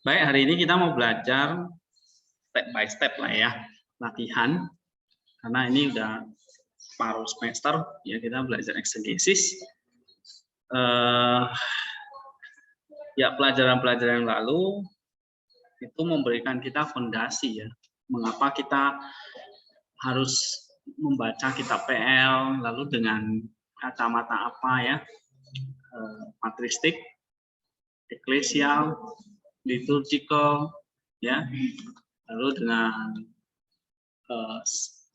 Baik, hari ini kita mau belajar step by step lah ya, latihan. Karena ini udah paruh semester, ya kita belajar eksegesis. Ya pelajaran-pelajaran yang lalu itu memberikan kita fondasi ya. Mengapa kita harus membaca kitab PL, lalu dengan kacamata apa ya, patristik, eklesial, liturgical, ya, lalu dengan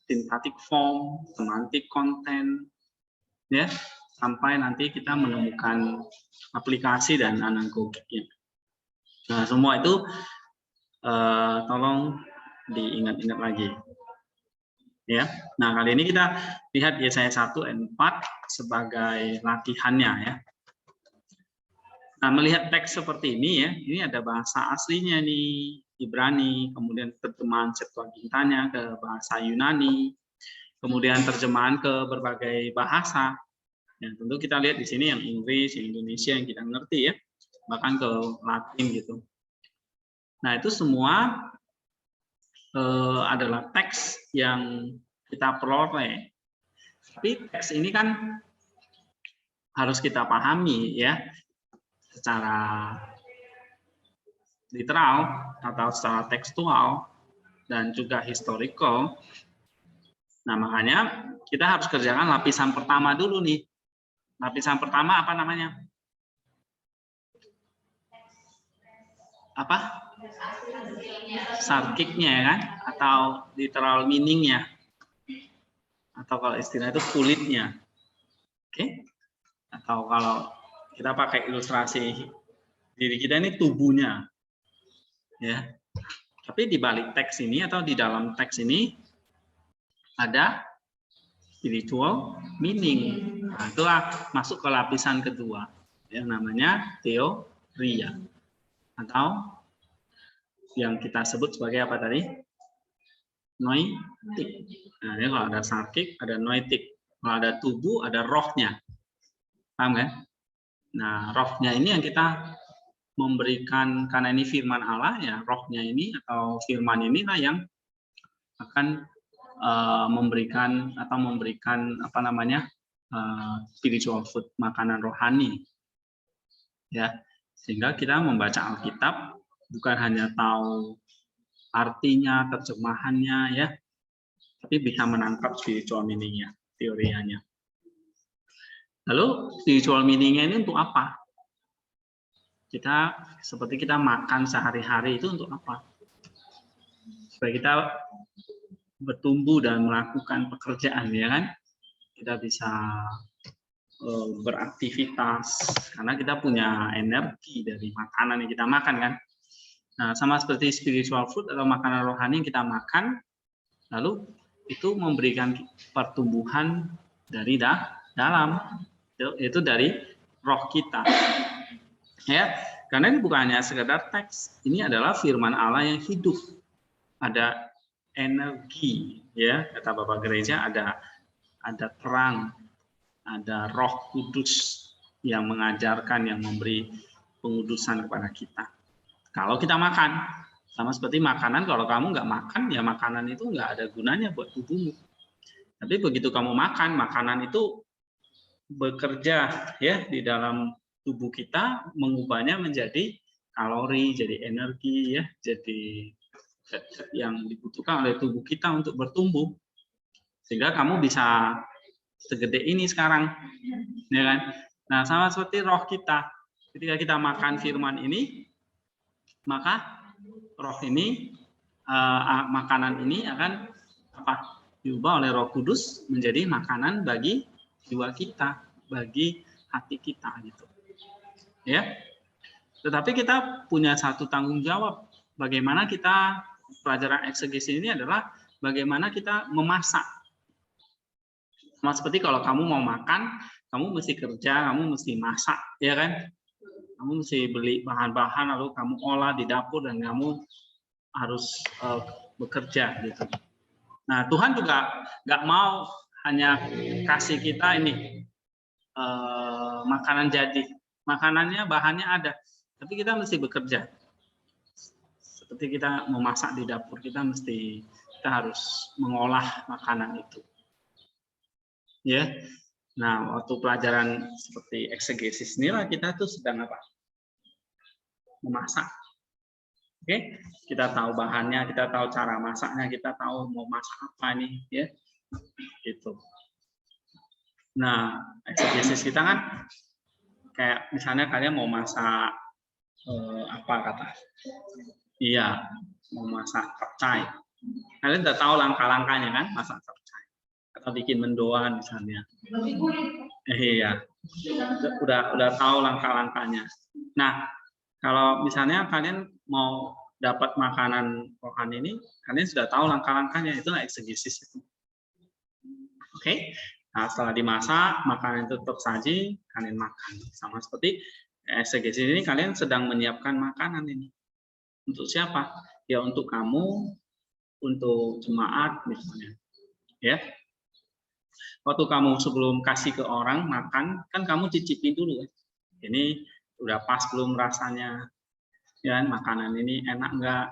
syntactic form, semantic content, ya, sampai nanti kita menemukan aplikasi dan anagogiknya. Nah, semua itu tolong diingat-ingat lagi. Ya. Nah, kali ini kita lihat Yesaya 1 ayat 4 sebagai latihannya ya. Nah, melihat teks seperti ini ya, ini ada bahasa aslinya nih, Ibrani, kemudian terjemahan Septuagintanya ke bahasa Yunani, kemudian terjemahan ke berbagai bahasa. Ya, tentu kita lihat di sini yang Inggris, yang Indonesia yang kita ngerti ya, bahkan ke Latin gitu. Nah, itu semua adalah teks yang kita peroleh. Tapi teks ini kan harus kita pahami ya, secara literal atau secara tekstual dan juga historical. Nah, makanya kita harus kerjakan lapisan pertama dulu nih. Lapisan pertama apa namanya? Apa? Sarkiknya ya kan? Atau literal meaning-nya. Atau kalau istilah itu kulitnya. Oke? Atau kalau kita pakai ilustrasi diri kita ini tubuhnya. Ya. Tapi di balik teks ini atau di dalam teks ini ada spiritual meaning. Nah, itu masuk ke lapisan kedua yang namanya teoria atau yang kita sebut sebagai apa tadi? Noetik. Nah, ini kalau ada sarkik, ada noetik. Kalau ada tubuh, ada rohnya. Paham kan? Nah, rohnya ini yang kita memberikan, karena ini firman Allah ya, rohnya ini atau firman inilah yang akan memberikan apa namanya, spiritual food, makanan rohani ya, sehingga kita membaca Alkitab bukan hanya tahu artinya, terjemahannya ya, tapi bisa menangkap spiritual meaning-nya, teorianya. Lalu spiritual meaning-nya ini untuk apa? Kita seperti kita makan sehari-hari itu untuk apa? Supaya kita bertumbuh dan melakukan pekerjaan ya kan, kita bisa beraktivitas karena kita punya energi dari makanan yang kita makan kan. Nah, sama seperti spiritual food atau makanan rohani yang kita makan, lalu itu memberikan pertumbuhan dari dalam, itu dari roh kita ya, karena ini bukan hanya sekedar teks, ini adalah firman Allah yang hidup, ada energi ya, kata Bapak Gereja, ada terang, ada Roh Kudus yang mengajarkan, yang memberi pengudusan kepada kita. Kalau kita makan, sama seperti makanan, kalau kamu nggak makan, ya makanan itu nggak ada gunanya buat tubuhmu. Tapi begitu kamu makan, makanan itu bekerja ya di dalam tubuh kita, mengubahnya menjadi kalori, jadi energi ya, jadi yang dibutuhkan oleh tubuh kita untuk bertumbuh, sehingga kamu bisa segede ini sekarang, ya kan? Nah, sama seperti roh kita, ketika kita makan firman ini, maka roh ini, makanan ini akan apa? Diubah oleh Roh Kudus menjadi makanan bagi jiwa kita, bagi hati kita, gitu. Ya. Tetapi kita punya satu tanggung jawab. Bagaimana kita, pelajaran eksegesis ini adalah bagaimana kita memasak. Sama seperti kalau kamu mau makan, kamu mesti kerja, kamu mesti masak, ya kan? Kamu mesti beli bahan-bahan, lalu kamu olah di dapur, dan kamu harus bekerja, gitu. Nah, Tuhan juga nggak mau hanya kasih kita ini makanan jadi. Makanannya, bahannya ada. tapi kita mesti bekerja. Seperti kita memasak di dapur, kita harus mengolah makanan itu. Ya. Nah, waktu pelajaran seperti eksegesis inilah kita tuh sedang apa? Memasak. Oke, kita tahu bahannya, kita tahu cara masaknya, kita tahu mau masak apa nih, ya. Gitu. Nah, eksegesis kita kan kayak misalnya kalian mau masak apa kata? Iya, mau masak capcay. Kalian udah tahu langkah-langkahnya kan, masak capcay atau bikin mendoan misalnya. Iya, udah tahu langkah-langkahnya. Nah, kalau misalnya kalian mau dapat makanan rohani ini, kalian sudah tahu langkah-langkahnya, itulah eksegesis itu. Oke, nah setelah dimasak, makanan itu tersaji, kalian makan. Sama seperti eksegesis ini, kalian sedang menyiapkan makanan ini. Untuk siapa? Ya untuk kamu, untuk jemaat misalnya. Ya. Waktu kamu sebelum kasih ke orang makan, kan kamu cicipin dulu. Ini udah pas belum rasanya, ya makanan ini enak nggak,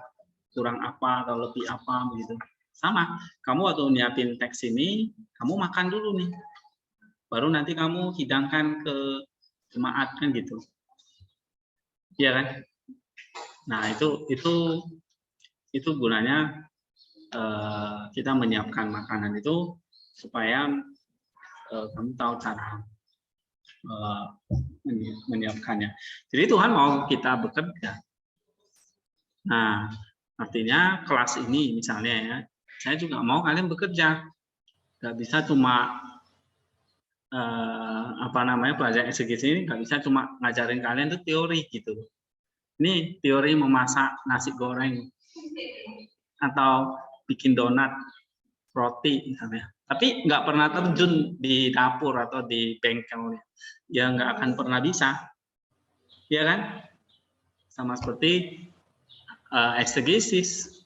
kurang apa atau lebih apa begitu. Sama, kamu waktu nyiapin teks ini, kamu makan dulu nih, baru nanti kamu hidangkan ke jemaat kan gitu, iya kan? Nah itu gunanya kita menyiapkan makanan itu supaya kamu tahu cara menyiapkannya. Jadi Tuhan mau kita bekerja. Nah, artinya kelas ini misalnya ya, saya juga mau kalian bekerja. Gak bisa cuma pelajaran eksegesis ini nggak bisa cuma ngajarin kalian tuh teori gitu. Ini teori memasak nasi goreng atau bikin donat, roti misalnya. Tapi nggak pernah terjun di dapur atau di bengkel, ya nggak akan pernah bisa, ya kan? Sama seperti eksegesis,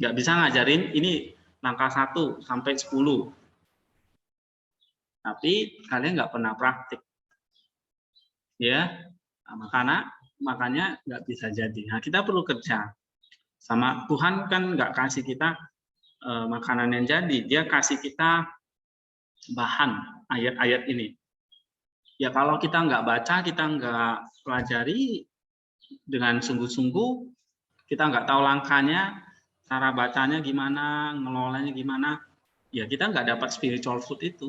nggak bisa ngajarin ini langkah 1 sampai 10, tapi kalian nggak pernah praktik, ya. Nah, makanya nggak bisa jadi. Nah, kita perlu kerja. Sama Tuhan kan nggak kasih kita makanan yang jadi, dia kasih kita bahan ayat-ayat ini. Ya kalau kita nggak baca, kita nggak pelajari dengan sungguh-sungguh, kita nggak tahu langkahnya, cara bacanya gimana, ngelolanya gimana, ya kita nggak dapat spiritual food itu.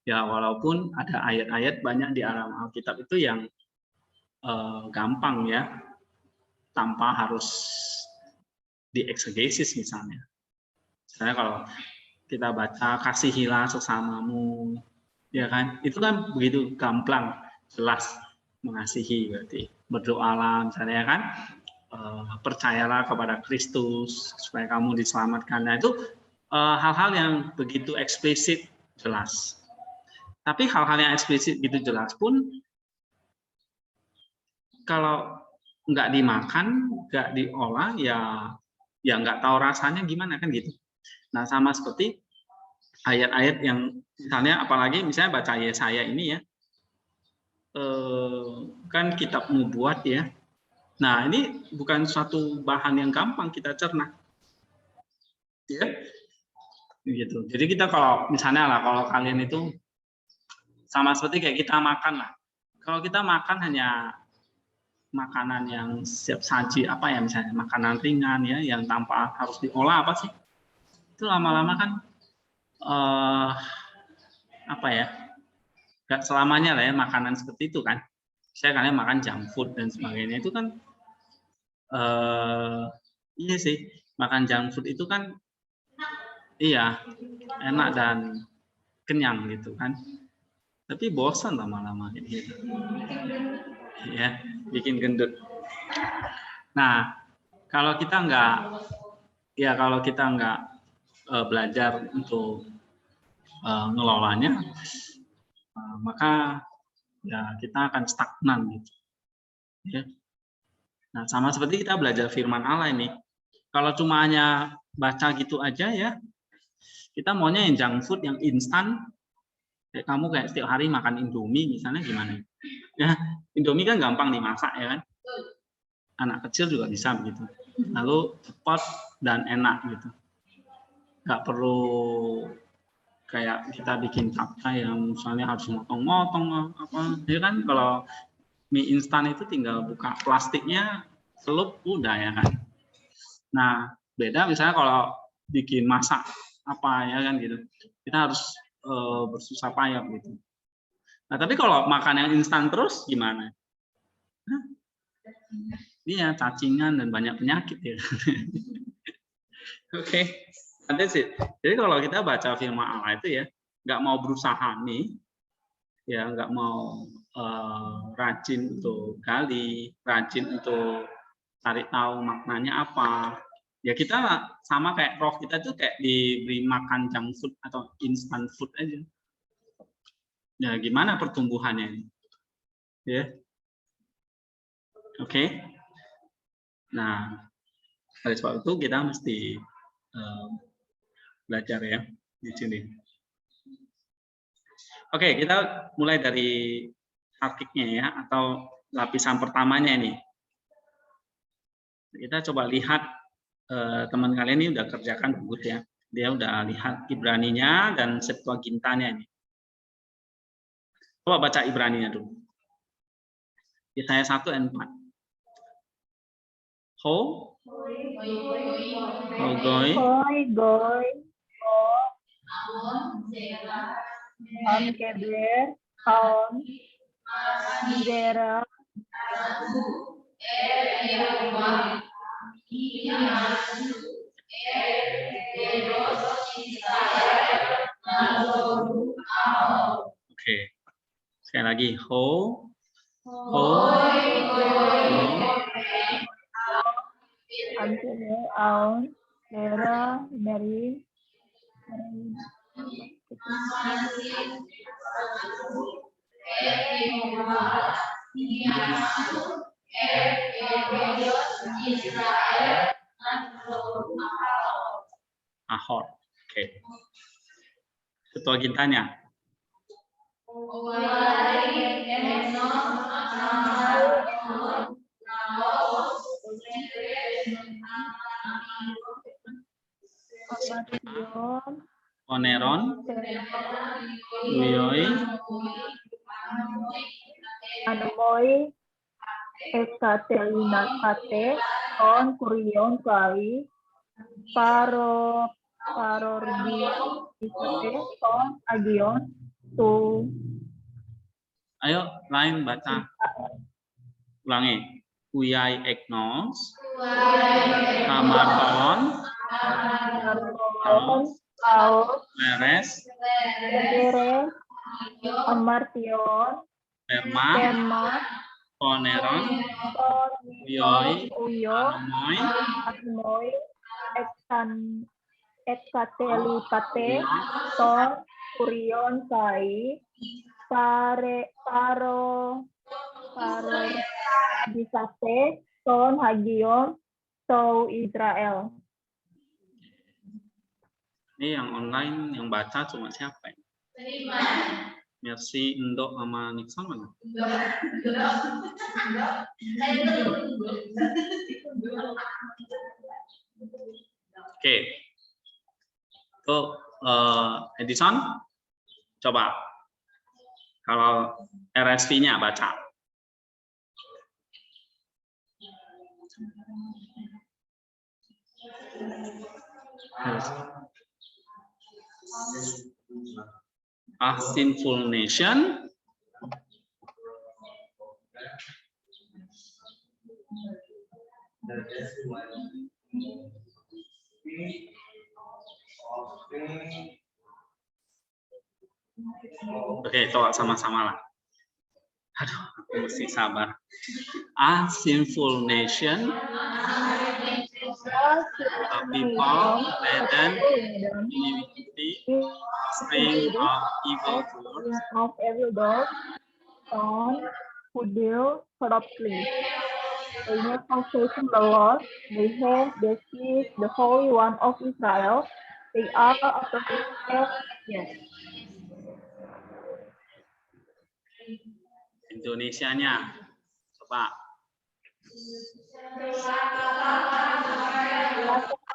Ya walaupun ada ayat-ayat banyak di alam Alkitab itu yang gampang ya, tanpa harus dieksegesis misalnya. Misalnya kalau kita baca kasihilah sesamamu, ya kan? Itu kan begitu gampang, jelas mengasihi berarti. Berdoalah misalnya kan, percayalah kepada Kristus supaya kamu diselamatkan. Nah itu hal-hal yang begitu eksplisit jelas. Tapi hal-hal yang eksplisit gitu jelas pun kalau nggak dimakan, nggak diolah, ya nggak tahu rasanya gimana kan gitu. Nah sama seperti ayat-ayat yang misalnya, apalagi misalnya baca Yesaya ini ya, kan kitab nubuat ya. Nah ini bukan suatu bahan yang gampang kita cerna, ya. Gitu. Jadi kita kalau misalnya lah, kalau kalian itu sama seperti kayak kita makan lah. Kalau kita makan hanya makanan yang siap saji, apa ya misalnya makanan ringan ya, yang tanpa harus diolah apa sih, itu lama-lama kan apa ya, nggak selamanya lah ya makanan seperti itu kan. Saya kalian makan junk food dan sebagainya itu kan iya sih, makan junk food itu kan iya enak dan kenyang gitu kan, tapi bosan lama-lama gitu ya, bikin gendut. Nah kalau kita nggak belajar untuk ngelolanya, maka ya kita akan stagnan gitu ya. Nah sama seperti kita belajar firman Allah ini, kalau cuma hanya baca gitu aja ya, kita maunya yang junk food, yang instan. Kayak kamu kayak setiap hari makan Indomie misalnya, gimana? Ya, Indomie kan gampang dimasak ya kan. Anak kecil juga bisa begitu. Lalu cepat dan enak gitu. Nggak perlu kayak kita bikin capcay yang misalnya harus motong-motong apa. Ya kan kalau mie instan itu tinggal buka plastiknya, celup udah ya kan. Nah, beda misalnya kalau bikin masak apa ya kan gitu. Kita harus bersusah payah gitu. Nah, tapi kalau makan yang instan terus gimana? Iya, cacingan dan banyak penyakit ya. Oke, that's it. Jadi kalau kita baca firman Allah itu ya, nggak mau berusaha nih, ya nggak mau rajin untuk gali, rajin untuk cari tahu maknanya apa. Ya kita sama kayak roh kita tuh kayak diberi makan junk food atau instant food aja. Ya gimana pertumbuhannya? Ya, oke. Nah, oleh sebab itu kita mesti belajar ya di sini. Oke, kita mulai dari hakiknya ya, atau lapisan pertamanya ini. Kita coba lihat teman kalian ini udah kerjakan bagus ya. Dia udah lihat Ibraninya dan Septuagintanya ini. Coba baca Ibraninya dulu. Yesaya 1 ayat 4. Ho goy on keber on zera Oke. Sekali lagi ho on zera meri ahor. Oke. Septuagintanya. Oneron, Uyoi, Anomoi Ekatelinakate on kurion kai parordi isate on agion tu. Ayo lain baca. Ulangi. Uyai eknos, kamarton, leres, Amartion, perma, oneron, uyoi, anomoi, ekatelipate, ton, kurion kai, disate, ton, hagion, to Israel. Ini yang online yang baca cuma siapa ya? Mercy, Indo, sama Nixon mana? Oke. Tuh Edison, coba kalau RSV-nya baca. A sinful nation Oke, coba sama-sama lah. Aduh, aku mesti sabar. A sinful nation, a people laden iniquity, string of evil doers, Son who deal corruptly. They have forsaken the Lord. They have deceived the Holy One of Israel. They are after his head. Yes. Indonesianya. Coba.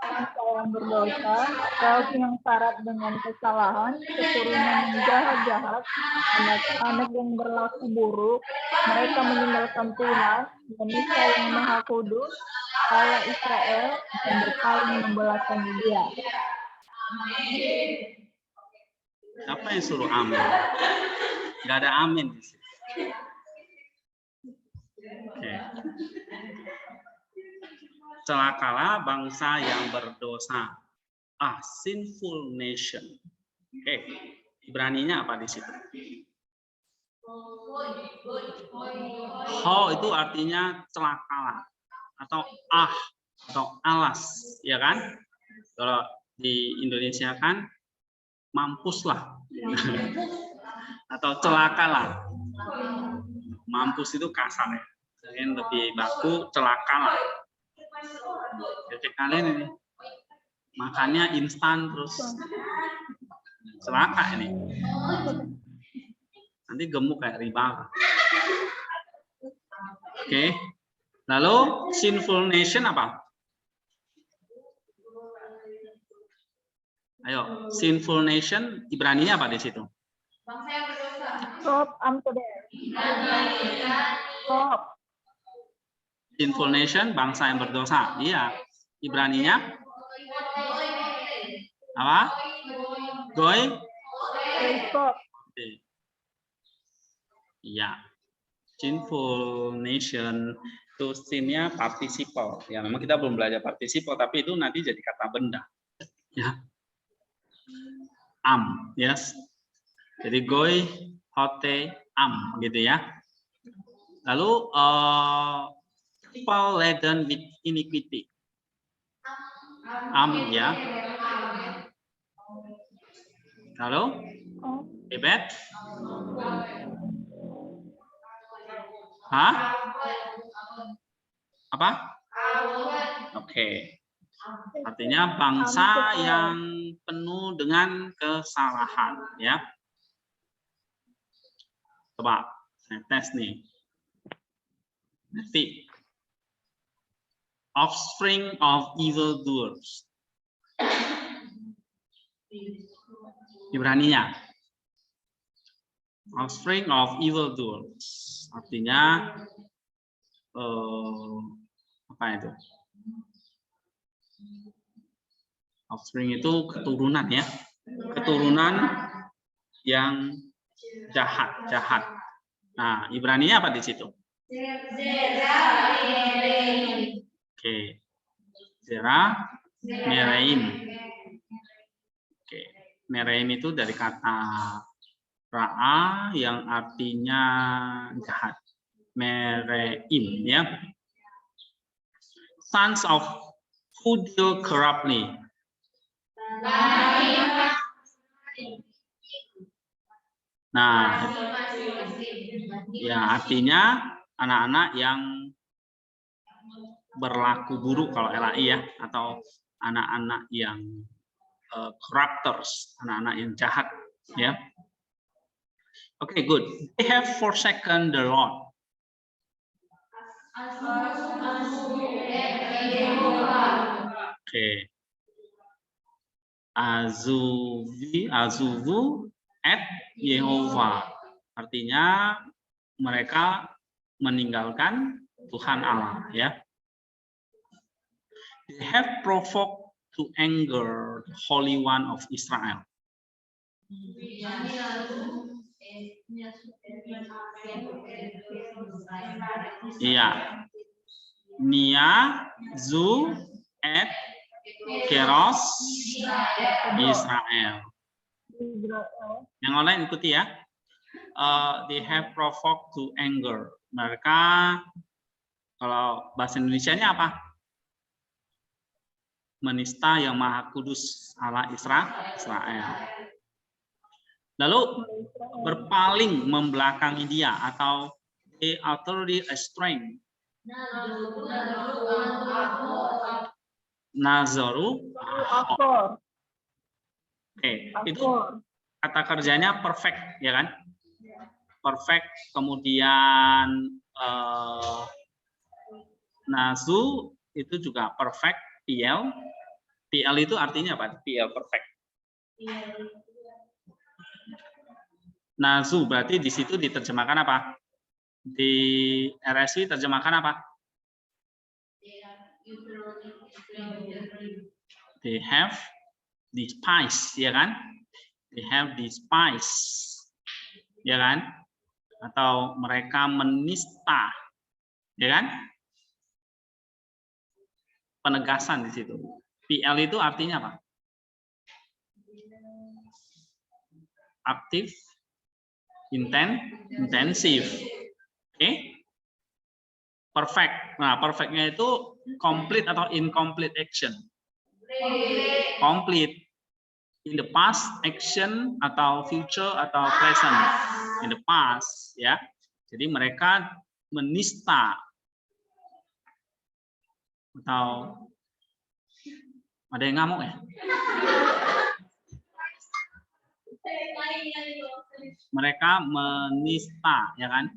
Bangsa yang berdosa, kaum yang syarat dengan kesalahan, keturunan yang jahat-jahat, anak-anak yang berlaku buruk, mereka meninggalkan Tuhan, Manusia yang Maha Kudus, Allah Israel, dan berpaling membelakangi Dia. Siapa yang suruh amin? Nggak ada amin di sini. Oke. Celakalah bangsa yang berdosa. Sinful nation. Oke. Ibraninya apa di situ? Ho itu artinya celakalah atau atau alas, ya kan? Kalau di Indonesia kan mampuslah atau celakalah. Mampus itu kasar ya. Yang lebih baku celakalah. Jadi kalian ini makannya instan terus celaka ini. Nanti gemuk kayak riba. Oke. Lalu sinful nation apa? Ayo, sinful nation Ibraninya apa di situ? Bangsa yang berdosa. Stop, Stop. Sinful nation, bangsa yang berdosa. Iya. Ibraninya apa? Goy? Stop. Iya. Sinful nation itu sinnya participle. Ya, memang kita belum belajar participle, tapi itu nanti jadi kata benda. Ya. Yes. Jadi goy, hote, gitu ya. Lalu people laden with iniquity. Ya. Lalu Ebet? Hah? Apa? Oke. Artinya bangsa yang penuh dengan kesalahan, ya. Coba saya tes nih. Nanti. Offspring of evil doers. Ibraninya. Offspring of evil doers. Artinya apa itu? Offspring itu keturunan ya. Keturunan yang jahat. Nah, Ibraninya apa di situ? Oke. Zera Mereim. Oke. Mereim itu dari kata Ra'a yang artinya jahat. Mereim ya. Sons of who deal corruptly. Nah, ya artinya anak-anak yang berlaku buruk kalau LAI ya, atau anak-anak yang corruptors, anak-anak yang jahat ya. Oke, good. They have forsaken the Lord. Oke. Azuvu et Yehova. Artinya mereka meninggalkan Tuhan Allah ya. They have provoked to anger the Holy One of Israel. Iya. Nia zu et keros Israel. Yang lain ikuti ya. They have provoked to anger. Mereka, kalau bahasa Indonesianya apa? Menista yang Maha Kudus Allah Israel. Lalu berpaling membelakangi Dia, atau they utterly estranged. Nazaru. Oke, itu kata kerjanya perfect ya kan? perfect, kemudian nazu itu juga perfect, PL. PL itu artinya apa? PL perfect. Nazu berarti di situ diterjemahkan apa? Di RSI terjemahkan apa? They have the spice, ya kan? They have the spice, ya kan? Atau mereka menista, ya kan? Penegasan di situ. PL itu artinya apa? Aktif, intensif. Oke? Perfect. Nah, perfectnya itu complete atau incomplete action. Complete. In the past, action atau future atau present. In the past, ya. Jadi mereka menista atau ada yang ngamuk ya? Mereka menista, ya kan?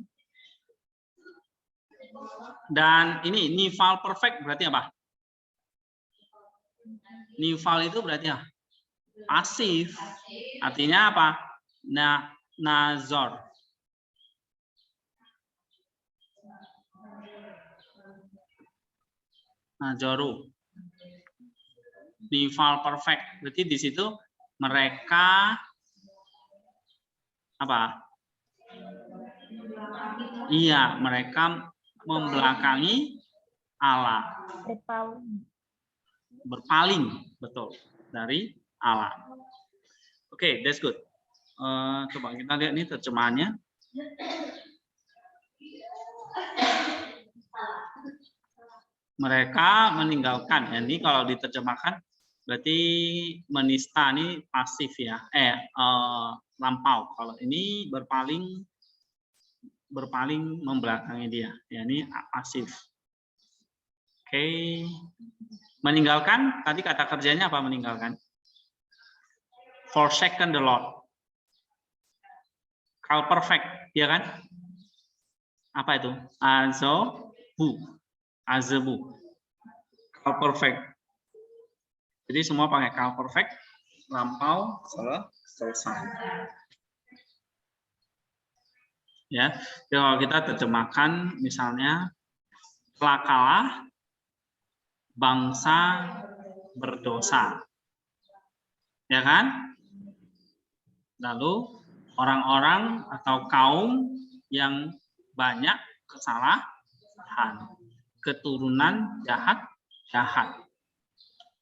Dan ini nival perfect berarti apa? Nival itu berarti apa? Pasif. Artinya apa? Nazor. Nazoru. Nival perfect. Berarti di situ mereka apa? Iya, mereka membelakangi Allah. Berpaling, betul, dari Allah. Oke, that's good. Coba kita lihat nih terjemahannya. Mereka meninggalkan. Ini kalau diterjemahkan berarti menista ini pasif ya. Lampau. Kalau ini berpaling membelakangi dia. Ya, ini pasif. Oke. Meninggalkan, tadi kata kerjanya apa meninggalkan? Forsaken the Lord. Kalau perfect, ya kan? Apa itu? Azabu. Kalau perfect. Jadi semua pakai kalau perfect, lampau, selesai. Ya, kalau kita terjemahkan misalnya telah kalah bangsa berdosa. Ya kan? Lalu orang-orang atau kaum yang banyak kesalahan, keturunan jahat.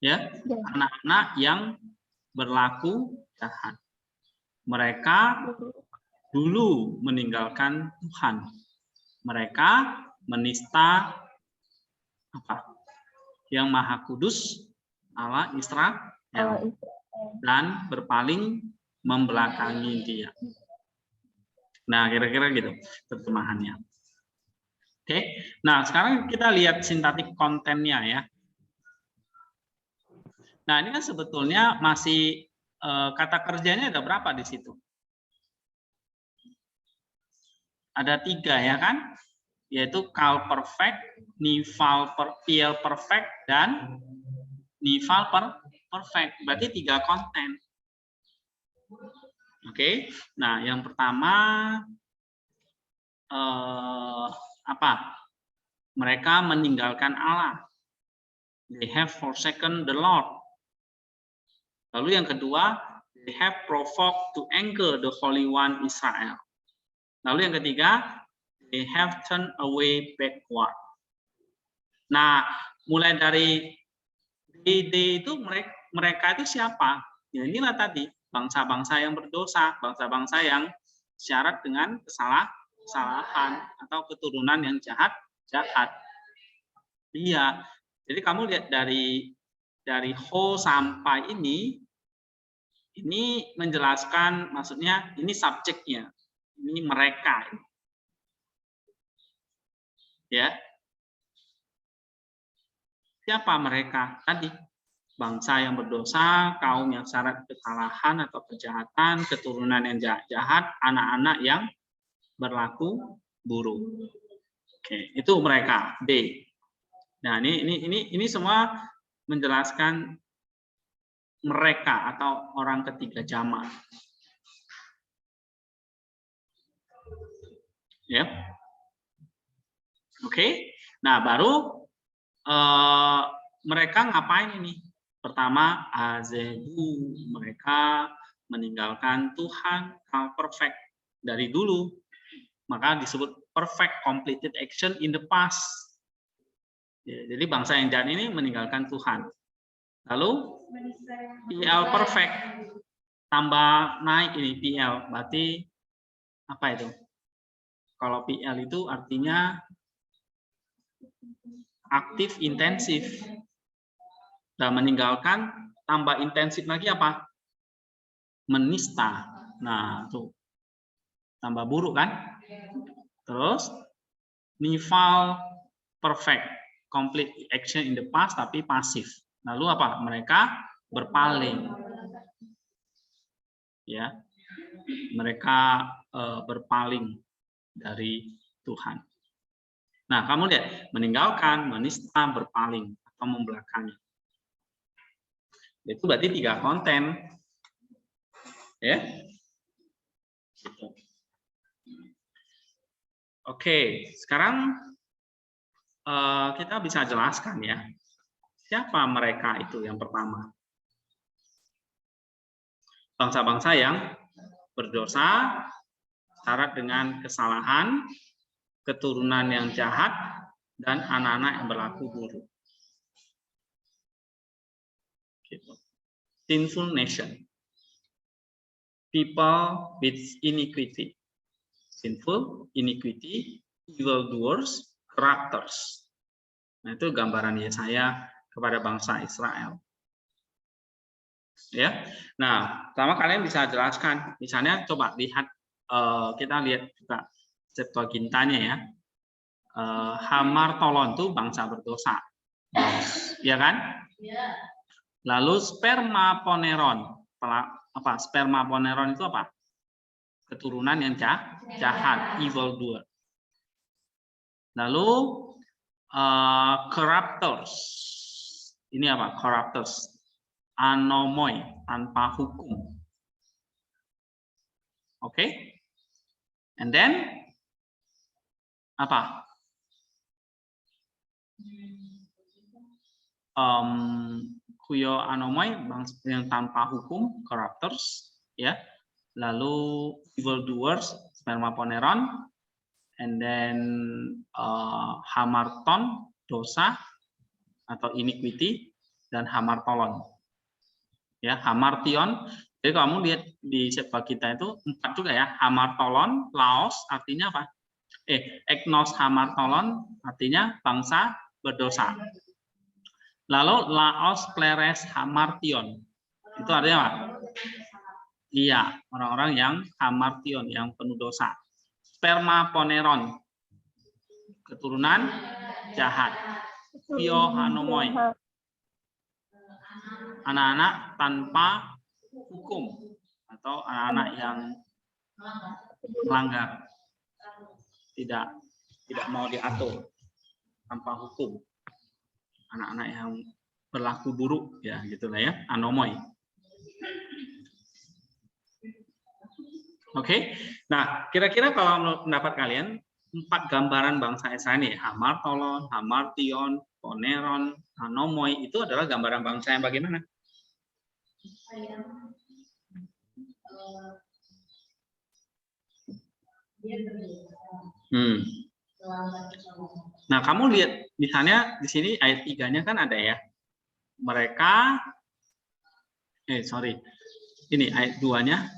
Ya, anak-anak yang berlaku jahat. Mereka dulu meninggalkan Tuhan. Mereka menista apa? Yang Maha Kudus, Allah Israel, dan berpaling membelakangi dia. Nah, kira-kira gitu terjemahannya. Oke, nah sekarang kita lihat sintaktik kontennya ya. Nah, ini kan sebetulnya masih kata kerjanya ada berapa di situ? Ada 3 ya kan? Yaitu call perfect, nival PL perfect, dan nival perfect. Berarti 3 konten. Oke, nah yang pertama apa? Mereka meninggalkan Allah. They have forsaken the Lord. Lalu yang kedua, they have provoked to anger the Holy One Israel. Lalu yang ketiga, they have turned away backward. Nah, mulai dari D itu mereka itu siapa? Ya inilah tadi, bangsa-bangsa yang berdosa, bangsa-bangsa yang syarat dengan kesalahan atau keturunan yang jahat. Iya. Jadi kamu lihat dari ho sampai ini menjelaskan, maksudnya ini subjeknya, ini mereka. Ya. Siapa mereka? Tadi bangsa yang berdosa, kaum yang syarat kesalahan atau kejahatan, keturunan yang jahat, anak-anak yang berlaku buruk. Oke, itu mereka B. Nah, ini semua menjelaskan mereka atau orang ketiga jamak. Ya. Oke. Nah, baru mereka ngapain ini? Pertama, azebu, mereka meninggalkan Tuhan al perfect dari dulu. Maka disebut perfect completed action in the past. Ya, jadi bangsa yang jahat ini meninggalkan Tuhan. Lalu PL perfect tambah naik ini PL, berarti apa itu? Kalau PL itu artinya aktif intensif. Dan meninggalkan tambah intensif lagi apa? Menista. Nah, tuh. Tambah buruk kan? Terus nival perfect, complete action in the past tapi pasif. Lalu apa? Mereka berpaling. Ya. Mereka berpaling dari Tuhan. Nah, kamu lihat, meninggalkan, menista, berpaling atau membelakangi. Itu berarti 3 konten. Ya. Gitu. Oke, sekarang kita bisa jelaskan ya. Siapa mereka itu yang pertama? Bangsa-bangsa yang berdosa, syarat dengan kesalahan, keturunan yang jahat, dan anak-anak yang berlaku buruk. Gitu. Sinful nation. People with iniquity. Sinful, iniquity, evildoers, corrupters. Nah, itu gambaran Yesaya kepada bangsa Israel. Ya. Nah, pertama kalian bisa jelaskan. Misalnya coba lihat, kita lihat juga Septuagintanya ya. Hamar Tolon itu bangsa berdosa. Ya kan? Lalu Spermaponeron. Apa? Spermaponeron itu apa? Keturunan yang jahat, evildoer. Lalu corruptors. Ini apa? Corruptors. Anomoi, tanpa hukum. Oke? And then apa? Kuyo anomoi, yang tanpa hukum, corruptors, ya. Lalu evildoers, spermaponeron, and then hamarton, dosa atau iniquity, dan hamartolon. Ya, hamartion. Jadi kamu lihat di Septuaginta itu 4 juga ya. Hamartolon, laos artinya apa? Eknos hamartolon artinya bangsa berdosa. Lalu laos kleres hamartion. Itu artinya apa? Iya, orang-orang yang hamartion, yang penuh dosa. Spermaponeron, keturunan jahat. Piohanomoi, anak-anak tanpa hukum atau anak-anak yang melanggar, tidak mau diatur, tanpa hukum, anak-anak yang berlaku buruk, ya gitulah ya, anomoi. Oke, nah kira-kira kalau menurut pendapat kalian 4 gambaran bangsa Israel ini, hamartolon, hamartion, poneron, anomoi, itu adalah gambaran bangsa yang bagaimana? Nah, kamu lihat misalnya di sini ayat 3-nya kan ada ya. Mereka ini ayat 2-nya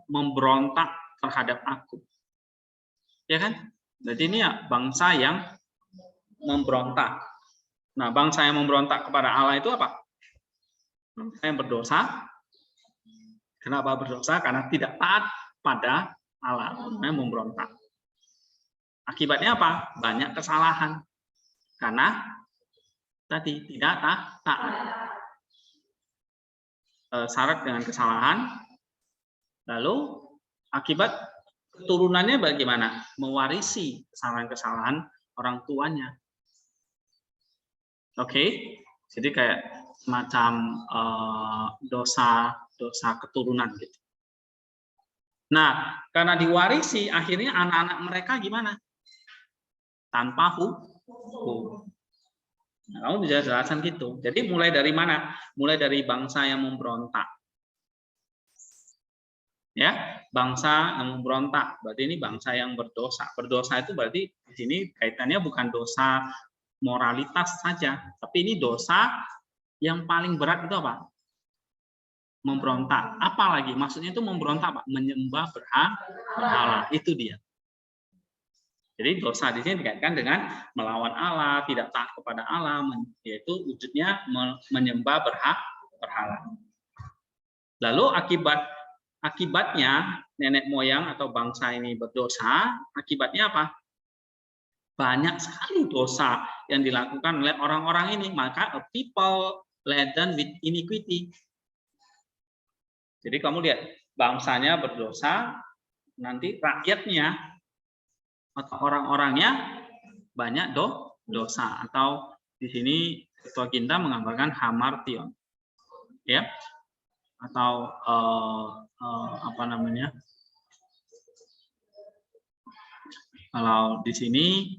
memberontak terhadap aku. Ya kan? Jadi ini ya bangsa yang memberontak. Nah, bangsa yang memberontak kepada Allah itu apa? Bangsa yang berdosa. Kenapa berdosa? Karena tidak taat pada Allah. Memberontak. Akibatnya apa? Banyak kesalahan. Karena tadi tidak taat. Syarat dengan kesalahan. Lalu akibat Keturunannya bagaimana? Mewarisi kesalahan-kesalahan orang tuanya. Oke, jadi kayak semacam dosa keturunan gitu. Nah, karena diwarisi, akhirnya anak-anak mereka gimana? Tanpa hukum. Nah, kamu bisa jelaskan gitu. Jadi mulai dari mana? Mulai dari bangsa yang memberontak. Ya, bangsa yang memberontak. Berarti ini bangsa yang berdosa. Berdosa itu berarti di sini kaitannya bukan dosa moralitas saja, tapi ini dosa yang paling berat itu apa? Memberontak. Apalagi maksudnya itu memberontak, Pak, menyembah berhala. Itu dia. Jadi dosa di sini dikaitkan dengan melawan Allah, tidak taat kepada Allah, yaitu wujudnya menyembah berhala. Lalu akibatnya nenek moyang atau bangsa ini berdosa, akibatnya apa? Banyak sekali dosa yang dilakukan oleh orang-orang ini, maka a people laden with iniquity. Jadi kamu lihat, bangsanya berdosa, nanti rakyatnya atau orang-orangnya banyak dosa, atau di sini Ketua Kinta menggambarkan hamartion, ya, atau apa namanya? Kalau di sini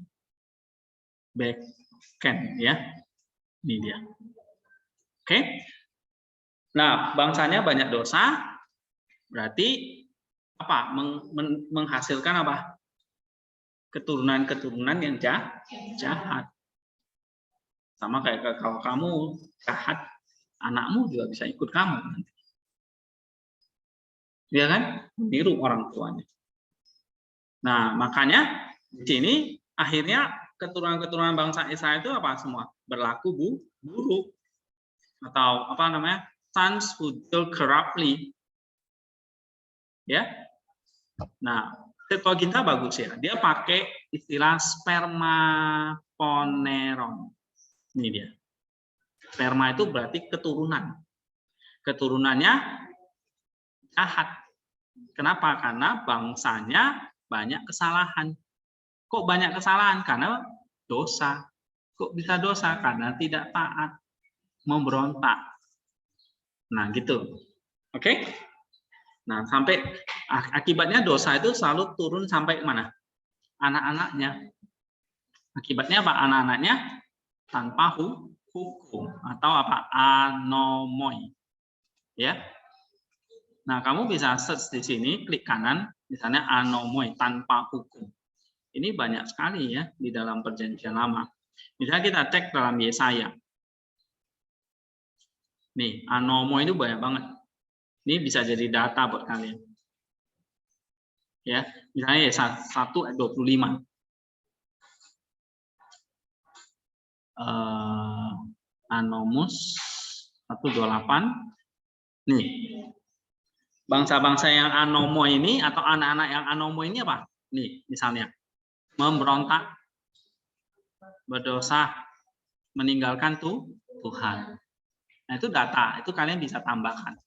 backend, ya, ini dia. Oke. Nah, bangsanya banyak dosa, berarti apa? Menghasilkan apa? Keturunan-keturunan yang jahat. Sama kayak kalau kamu jahat, anakmu juga bisa ikut kamu nanti. Ya kan? Meniru orang tuanya. Nah, makanya di sini akhirnya keturunan-keturunan bangsa Israel itu apa semua? Berlaku buruk. Atau apa namanya? Sons who deal corruptly. Ya. Nah, Ketua Kinta bagus ya. Dia pakai istilah spermaponeron. Ini dia. Sperma itu berarti keturunan. Keturunannya jahat. Kenapa? Karena bangsanya banyak kesalahan. Kok banyak kesalahan? Karena dosa. Kok bisa dosa? Karena tidak taat, memberontak. Nah, gitu. Oke? Nah, sampai akibatnya dosa itu selalu turun sampai mana? Anak-anaknya. Akibatnya apa? Anak-anaknya tanpa hukum atau apa? Anomoi. Ya. Nah, kamu bisa search di sini, klik kanan, misalnya anomoi, tanpa hukum. Ini banyak sekali ya di dalam Perjanjian Lama. Misalnya kita cek dalam Yesaya. Nih, anomoi itu banyak banget. Ini bisa jadi data buat kalian. Ya, misalnya Yesaya 1 ayat 25. Anomus 128. Nih. Bangsa-bangsa yang anomo ini atau anak-anak yang anomo ini apa? Nih, misalnya memberontak, berdosa, meninggalkan Tuhan. Nah, itu data, itu kalian bisa tambahkan.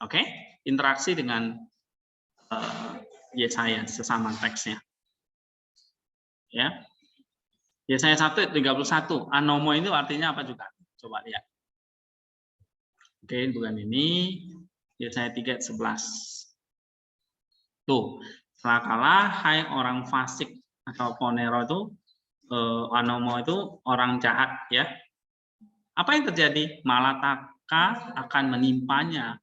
Oke? Interaksi dengan Yesaya sesama teksnya. Ya. Yesaya 1 31. Anomo itu artinya apa juga? Coba lihat. Oke, bukan ini. Yesaya 3 11. Tuh, celakalah hai orang fasik atau ponero itu, anomo itu orang jahat ya. Apa yang terjadi? Malapetaka akan menimpanya.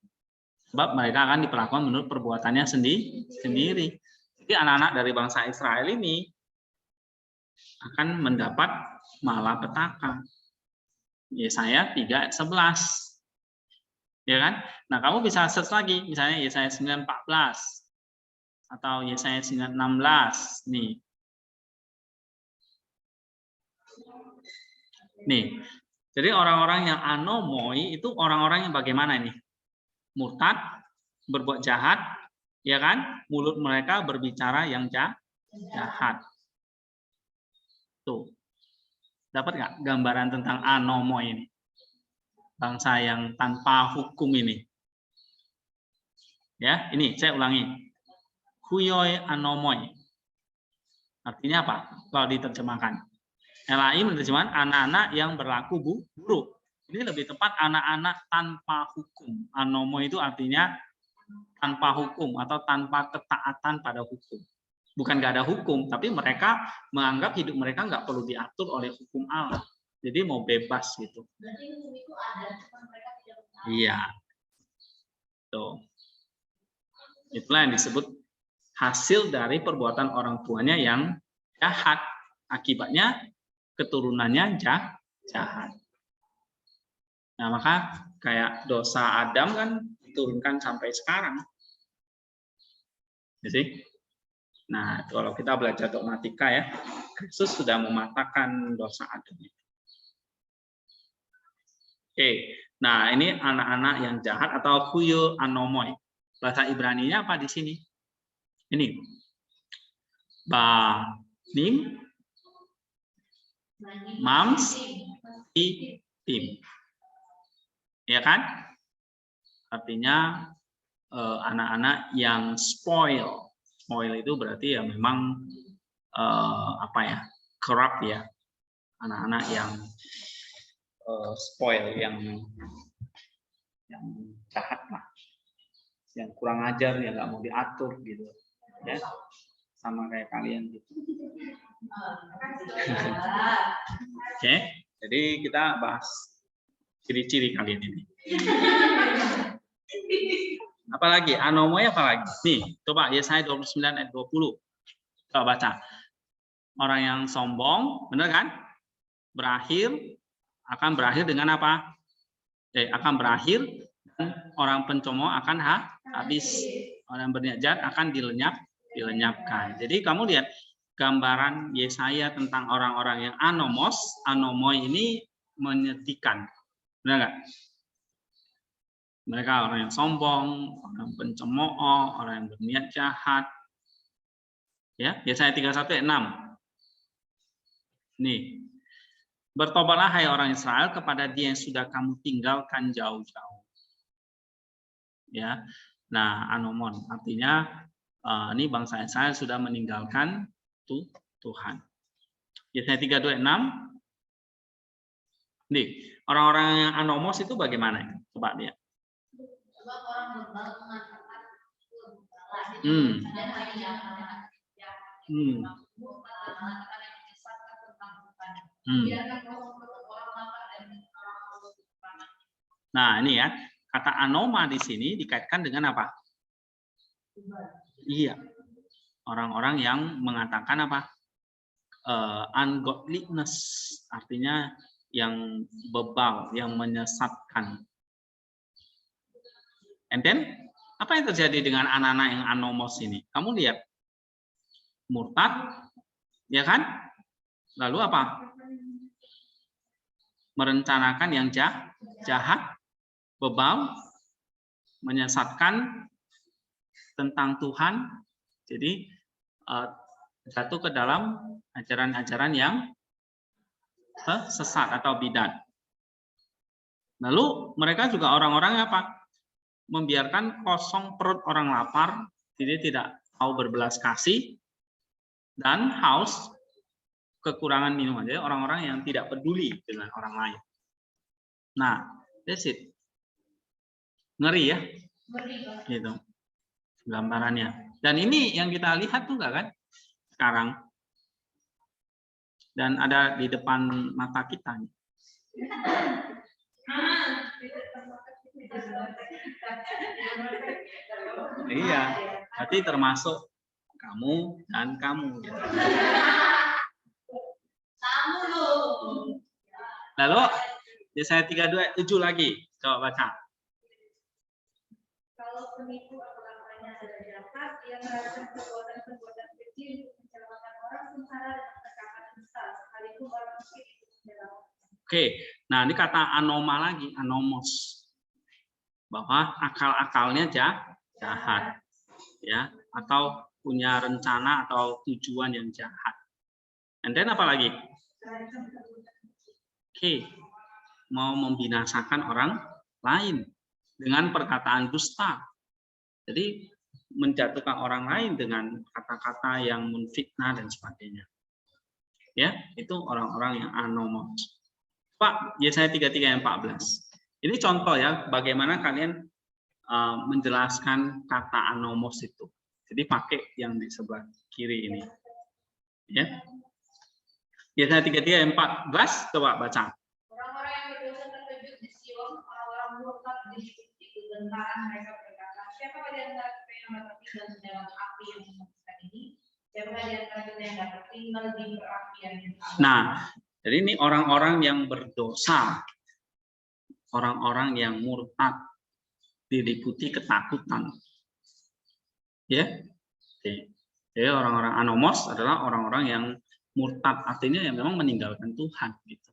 Sebab mereka akan diperlakukan menurut perbuatannya sendiri. Jadi anak-anak dari bangsa Israel ini akan mendapat malapetaka. Yesaya 3 ayat 11. Ya kan? Nah, kamu bisa search lagi, misalnya Yesaya 9 14 atau Yesaya 9 16 nih. Nih. Jadi orang-orang yang anomoi itu orang-orang yang bagaimana nih? Murtad, berbuat jahat, ya kan? Mulut mereka berbicara yang jahat. Tuh. Dapat nggak gambaran tentang anomoi ini? Bangsa yang tanpa hukum ini. Ya, ini saya ulangi. huyoi anomoi. Artinya apa? Kalau diterjemahkan. LAI menerjemahkan anak-anak yang berlaku buruk. Ini lebih tepat anak-anak tanpa hukum. Anomo itu artinya tanpa hukum atau tanpa ketaatan pada hukum. Bukan nggak ada hukum, tapi mereka menganggap hidup mereka nggak perlu diatur oleh hukum Allah. Jadi mau bebas gitu. Berarti hukum itu ada, cuma mereka tidak benar. Iya. Tuh. Itulah yang disebut hasil dari perbuatan orang tuanya yang jahat. Akibatnya keturunannya jahat. Nah, maka kayak dosa Adam kan diturunkan sampai sekarang. Jadi, nah kalau kita belajar dogmatika ya, Kristus sudah mematahkan dosa Adam. Oke, nah ini anak-anak yang jahat atau huyo anomoi. Bahasa Ibrani-nya apa di sini? Ini banim mams tim. Ya kan? Artinya anak-anak yang spoil. Spoil itu berarti ya memang apa ya? Corrupt ya. Anak-anak yang spoil, yang jahat lah. Yang kurang ajar, yang nggak mau diatur gitu. Ya. Sama kayak kalian gitu. Oke, jadi kita bahas ciri-ciri kalian ini. Apalagi anomoi apalagi? Nih, coba Yesaya 29 ayat 20. Coba baca. Orang yang sombong, benar kan? Akan berakhir dengan apa? Akan berakhir dan orang pencomooh akan habis. Orang berniat jahat akan dilenyapkan. Jadi kamu lihat gambaran Yesaya tentang orang-orang yang anomoi ini menyedihkan. Benar nggak? Mereka orang yang sombong, orang pencemooh, orang yang berniat jahat. Ya, Yesaya 31 ayat 6. Nih. Bertobatlah hai orang Israel kepada Dia yang sudah kamu tinggalkan jauh-jauh. Ya. Nah, anomon artinya ini bangsa Israel sudah meninggalkan Tuhan. Yesaya 32 ayat 6. Nih, orang-orang yang anomos itu bagaimana? Coba lihat. Sebab orang berbal mengatakan Nah, ini ya, kata anoma di sini dikaitkan dengan apa? Iya. Orang-orang yang mengatakan apa? Ungodliness, artinya yang bebal, yang menyesatkan. And then, apa yang terjadi dengan anak-anak yang anomos ini? Kamu lihat, murtad, ya kan? Lalu apa? Merencanakan yang jahat, bebal, menyesatkan tentang Tuhan. Jadi jatuh ke dalam ajaran-ajaran yang sesat atau bidat. Lalu mereka juga orang-orang apa? Membiarkan kosong perut orang lapar, jadi tidak mau berbelas kasih, dan haus, kekurangan minuman. Jadi orang-orang yang tidak peduli dengan orang lain. Nah, that's it. Ngeri ya? Gitu. Gambarannya. Dan ini yang kita lihat tuh enggak kan? Sekarang. Dan ada di depan mata kita. Iya, berarti termasuk kamu dan kamu. Lalu Yesaya 32:7 lagi, coba baca. Kalau penipu atau lawannya ada jahat, ia melakukan perbuatan-perbuatan kecil untuk mencelakakan orang sengsara dengan tekanan besar, sekalipun orang miskin itu menjelaskan. Oke, nah ini kata anoma lagi, anomos, bahwa akal-akalnya jahat, ya, atau punya rencana atau tujuan yang jahat. And then apa lagi? Oke, mau membinasakan orang lain dengan perkataan dusta. Jadi menjatuhkan orang lain dengan kata-kata yang menfitnah dan sebagainya. Ya, itu orang-orang yang anomos. Pak, Yesaya 33 ayat 14. Ini contoh ya, bagaimana kalian menjelaskan kata anomos itu. Jadi pakai yang di sebelah kiri ini. Ya. Yesaya 33 ayat 14, coba baca. Orang-orang yang berdosa terkejut di Sion, orang-orang murtad di tentara mereka berkata, siapa di antara kita yang dapat tinggal di dalam api yang menyebabkan ini? Siapa di antara kita yang dapat tinggal di perapian yang abadi? Nah, jadi ini orang-orang yang berdosa, orang-orang yang murtad, diliputi ketakutan. Ya, jadi orang-orang anomos adalah orang-orang yang murtad, artinya yang memang meninggalkan Tuhan. Gitu.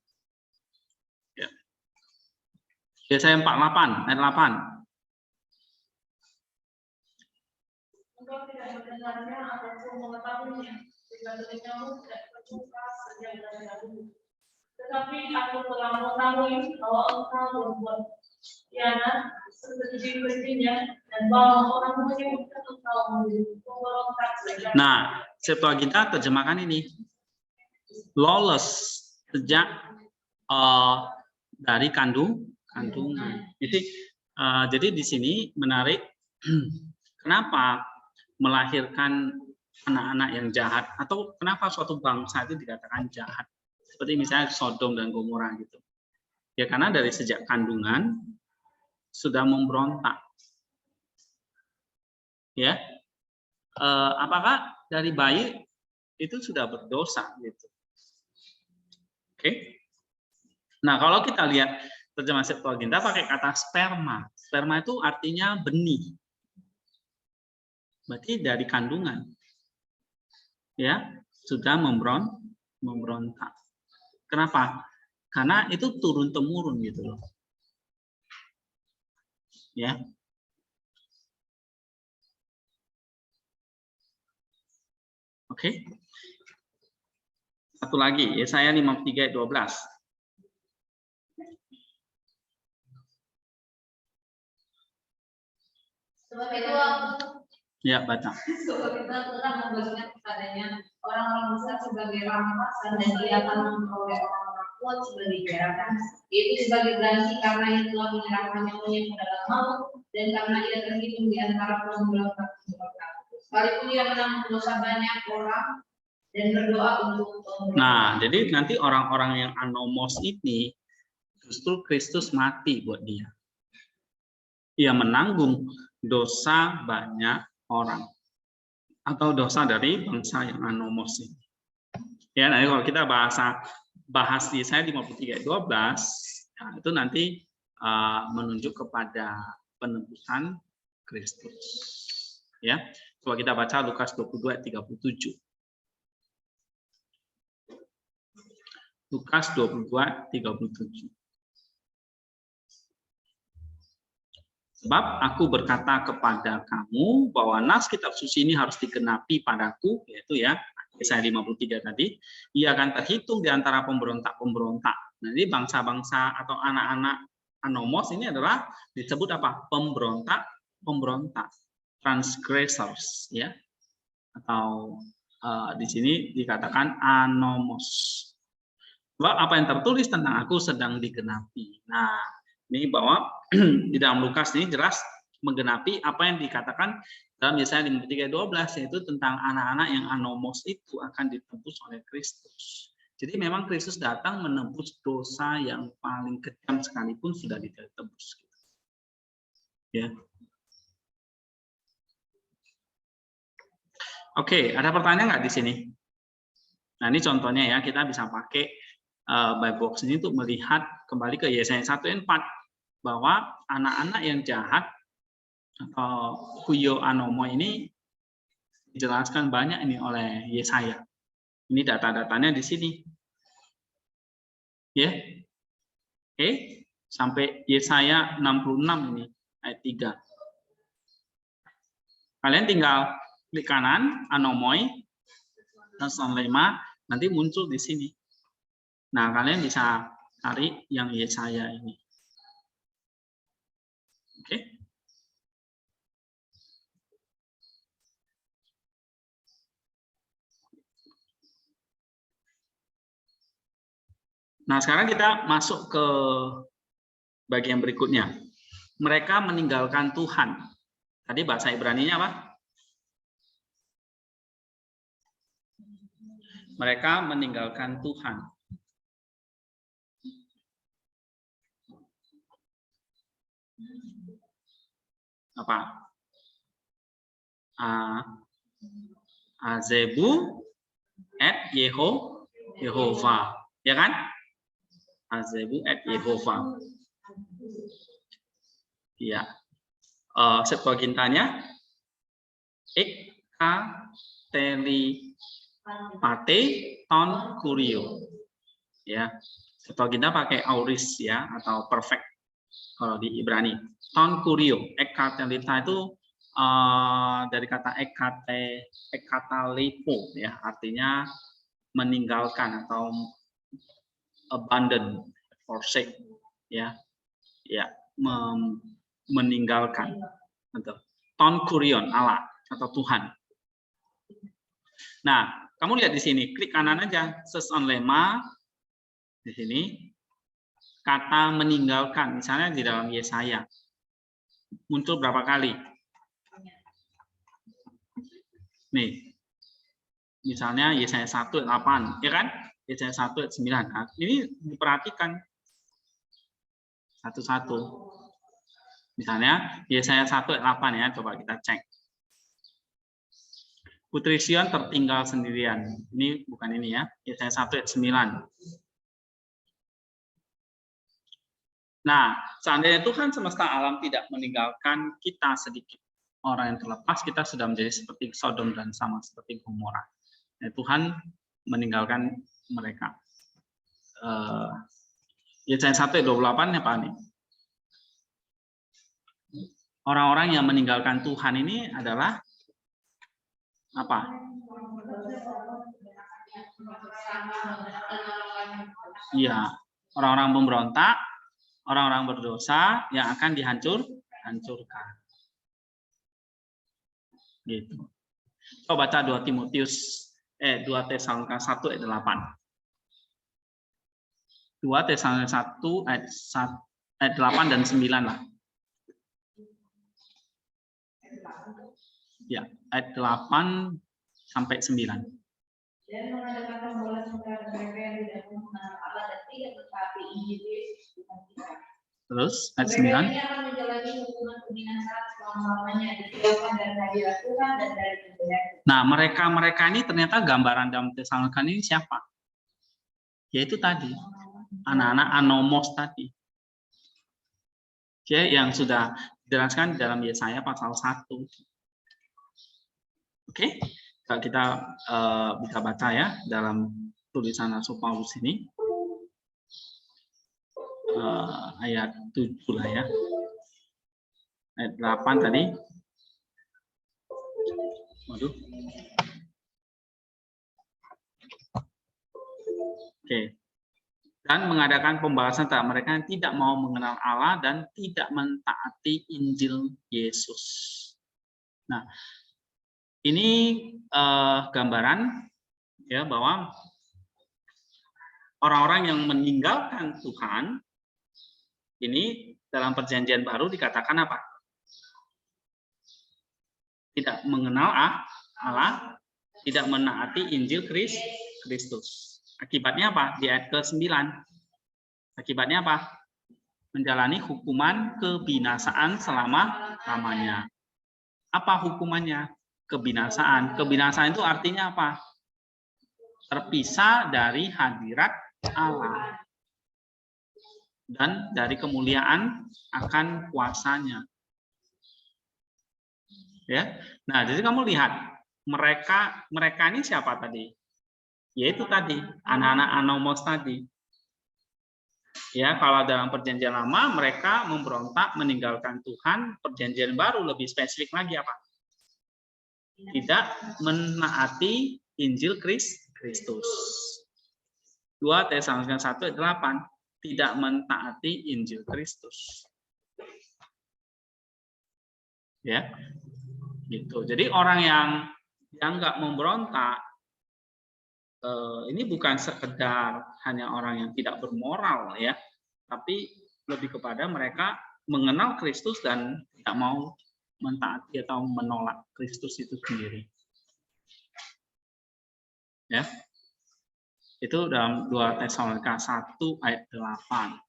Ya. Yesaya 48 ayat 8. Engkau tidak mendengarnya ataupun mengetahuinya, jika telingamu tidak terbuka sejak dari dahulu. Tetapi aku telah mengetahui bahwa engkau berbuat khianat sekeji-kejinya dan bahwa orang menyebutkan engkau memberontak. Nah, Septuaginta terjemahkan ini lawless sejak dari kandungan. Jadi di sini menarik. Kenapa melahirkan anak-anak yang jahat, atau kenapa suatu bangsa itu dikatakan jahat? Seperti misalnya Sodom dan Gomora gitu. Ya karena dari sejak kandungan sudah memberontak. Ya. Apakah dari bayi itu sudah berdosa gitu. Oke. Nah, kalau kita lihat terjemahan Septuaginta pakai kata sperma. Sperma itu artinya benih. Berarti dari kandungan. Ya, sudah memberontak. Kenapa? Karena itu turun temurun gitu loh. Ya. Oke. Satu lagi, Yesaya 53 ayat 12. Sebab itu aku Ya, baca. sebab itu telah memberikan kepadanya orang-orang besar sebagai rampasan dan ia akan memperoleh orang-orang kuat sebagai jarakan. Itu sebagai ganti karena ia telah menyerahkan nyawanya ke dalam maut dan karena ia terhitung di antara pemberontak. Sekalipun ia menanggung dosa banyak orang dan berdoa untuk pemberontak. Nah, jadi nanti orang-orang yang anomos ini justru Kristus mati buat dia. Ia menanggung dosa banyak orang atau dosa dari bangsa yang anomos ini. Ya, nanti kalau kita bahas di Yesaya 53 ayat 12, nah, itu nanti menunjuk kepada penebusan Kristus. Ya, coba kita baca Lukas 22 ayat 37. Lukas 22 ayat 37. Sebab aku berkata kepada kamu bahwa nas kitab suci ini harus digenapi padaku, yaitu ya Yesaya 53 tadi, ia akan terhitung di antara pemberontak-pemberontak. Nah, ini bangsa-bangsa atau anak-anak anomos ini adalah disebut apa? Pemberontak, transgressors, ya, atau di sini dikatakan anomos. Sebab apa yang tertulis tentang aku sedang digenapi. Nah, ini bahwa di dalam Lukas ini jelas menggenapi apa yang dikatakan dalam Yesaya 53 ayat 12, yaitu tentang anak-anak yang anomos itu akan ditebus oleh Kristus. Jadi memang Kristus datang menebus dosa yang paling kejam sekalipun sudah ditebus. Ya. Oke, ada pertanyaan nggak di sini? Nah, ini contohnya ya, kita bisa pakai Bible box ini untuk melihat kembali ke Yesaya 1 ayat 4 bahwa anak-anak yang jahat atau huyo anomo ini dijelaskan banyak ini oleh Yesaya. Ini data-datanya di sini. Ya. Oke, sampai Yesaya 66 ini ayat 3. Kalian tinggal klik kanan anomoi dan 5 nanti muncul di sini. Nah, kalian bisa cari yang Yesaya ini. Oke. Nah, sekarang kita masuk ke bagian berikutnya. Mereka meninggalkan Tuhan. Tadi bahasa Ibrani-nya apa? Mereka meninggalkan Tuhan. Apa? Azebu et Yehova. Ya kan? Azebu et Yehova. Ya. Septuagintanya ekateli pate ton kurio. Ya. Septuaginta pakai auris ya atau perfect kalau di Ibrani. Ton kurio, ekatelita itu dari kata ekatalipo ya, artinya meninggalkan atau abandon, forsake ya. Ya, meninggalkan. Ton kurion, Allah atau Tuhan. Nah, kamu lihat di sini, klik kanan aja, search on lemma di sini. Kata meninggalkan, misalnya di dalam Yesaya, muncul berapa kali? Nih, misalnya Yesaya 1 ayat 8, ya kan? Yesaya 1 ayat 9. Nah, ini diperhatikan satu-satu. Misalnya Yesaya 1 ayat 8 ya, coba kita cek. Putri Sion tertinggal sendirian. Ini bukan ini ya, Yesaya 1 ayat 9. Nah, seandainya Tuhan semesta alam tidak meninggalkan kita sedikit orang yang terlepas, kita sudah menjadi seperti Sodom dan sama seperti Gomora. Nah, Tuhan meninggalkan mereka. Yesaya 1 ayat 28 apa nih? Orang-orang yang meninggalkan Tuhan ini adalah apa? Iya, orang-orang pemberontak, orang-orang berdosa yang akan dihancurkan. Gitu. Coba baca 2 Tesalonika 1 ayat 8. 2 Tesalonika 1 ayat 8 dan 9 lah. Ya, ayat 8 sampai 9. Dan mengadakan pembalasan terhadap mereka yang tidak mengenal Allah dan tidak mentaati Injil Yesus Tuhan kita. Terus ayat 9. Mereka ini akan menjalani hukuman kebinasaan selama-lamanya, dijauhkan dari hadirat Tuhan dan dari kebaikan. Nah, mereka ini ternyata gambaran dalam Tesalonika ini siapa? Yaitu tadi anak-anak anomos tadi. Oke, yang sudah dijelaskan dalam Yesaya pasal 1. Oke. Kalau kita bisa baca ya dalam tulisan Rasul Paulus ini ayat 7 lah ya, ayat 8 tadi. Waduh. Oke. Dan mengadakan pembahasan terhadap mereka yang tidak mau mengenal Allah dan tidak mentaati Injil Yesus. Nah, ini gambaran ya bahwa orang-orang yang meninggalkan Tuhan ini dalam Perjanjian Baru dikatakan apa? Tidak mengenal Allah, tidak menaati Injil Kristus. Akibatnya apa? Di ayat ke-9. Akibatnya apa? Menjalani hukuman kebinasaan selama-lamanya. Apa hukumannya? Kebinasaan. Kebinasaan itu artinya apa? Terpisah dari hadirat Allah dan dari kemuliaan akan kuasanya. Ya. Nah, jadi kamu lihat mereka ini siapa tadi? Yaitu tadi anak-anak anomos tadi. Ya, kalau dalam Perjanjian Lama mereka memberontak meninggalkan Tuhan. Perjanjian Baru lebih spesifik lagi apa? Tidak menaati Injil Kristus. 2 Tesalonika 1 ayat 8, tidak mentaati Injil Kristus. Ya. Gitu. Jadi orang yang nggak memberontak ini bukan sekedar hanya orang yang tidak bermoral ya, tapi lebih kepada mereka mengenal Kristus dan tidak mau mentaati atau menolak Kristus itu sendiri. Ya. Itu dalam 2 Tesalonika 1 ayat 8.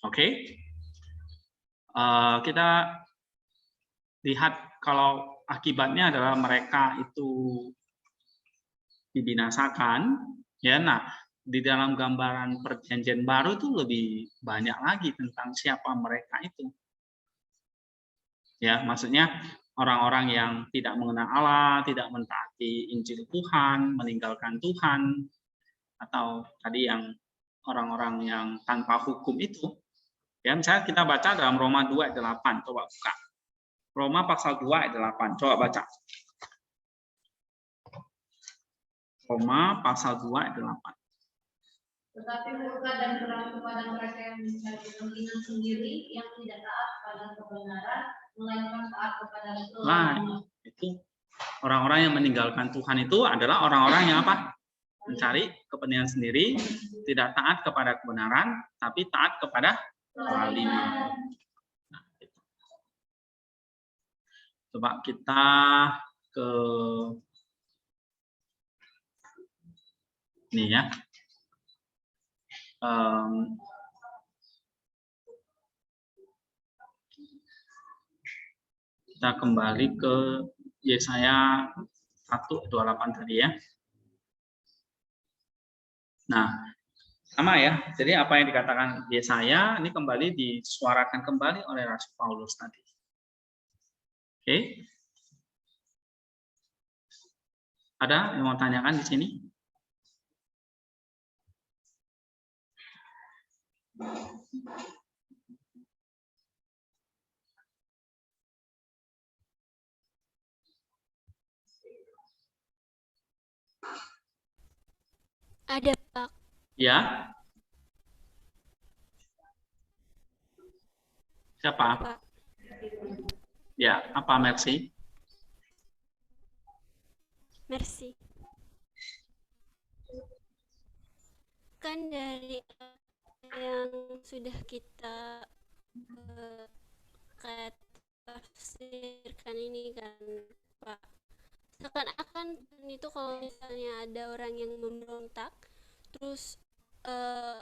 Oke. Kita lihat kalau akibatnya adalah mereka itu dibinasakan, ya. Nah, di dalam gambaran perjanjian baru itu lebih banyak lagi tentang siapa mereka itu. Ya, maksudnya orang-orang yang tidak mengenal Allah, tidak mentaati Injil Tuhan, meninggalkan Tuhan, atau tadi yang orang-orang yang tanpa hukum itu. Ya, misalnya kita baca dalam Roma 2 ayat 8, coba buka. Roma pasal 2 ayat 8, coba baca. Roma pasal 2 ayat 8. Tetapi murka dan keras kepada mereka yang mencari kepentingan sendiri, yang tidak taat pada kebenaran, melainkan taat kepada kelaliman. Itu orang-orang yang meninggalkan Tuhan itu adalah orang-orang yang apa? Mencari kepentingan sendiri, tidak taat kepada kebenaran, tapi taat kepada kelaliman. Nah, gitu. Coba kita ke ini ya. Kita kembali ke Yesaya 1:28 tadi ya. Nah, sama ya. Jadi apa yang dikatakan Yesaya ini kembali disuarakan kembali oleh Rasul Paulus tadi. Oke. Ada yang mau tanyakan di sini? Ada, Pak. Ya. Siapa? Pak. Ya, apa Mercy? Mercy. Kan dari yang sudah kita tafsirkan ini kan, Pak. Seakan-akan itu kalau misalnya ada orang yang memberontak, terus